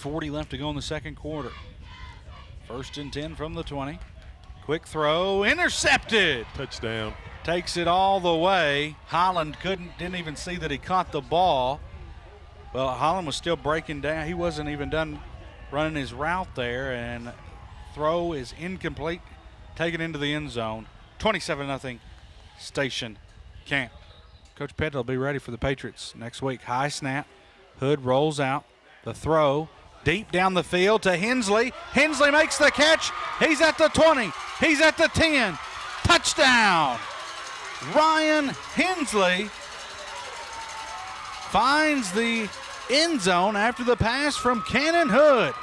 3:40 left to go in the second quarter. 1st and 10 from the 20. Quick throw, intercepted. Touchdown. Takes it all the way. Holland didn't even see that he caught the ball. Well, Holland was still breaking down. He wasn't even done running his route there, and throw is incomplete. Taken into the end zone. 27-0 Station Camp. Coach Pettit will be ready for the Patriots next week. High snap. Hood rolls out. The throw deep down the field to Hensley. Hensley makes the catch. He's at the 20. He's at the 10. Touchdown. Ryan Hensley finds the end zone after the pass from Cannon Hood.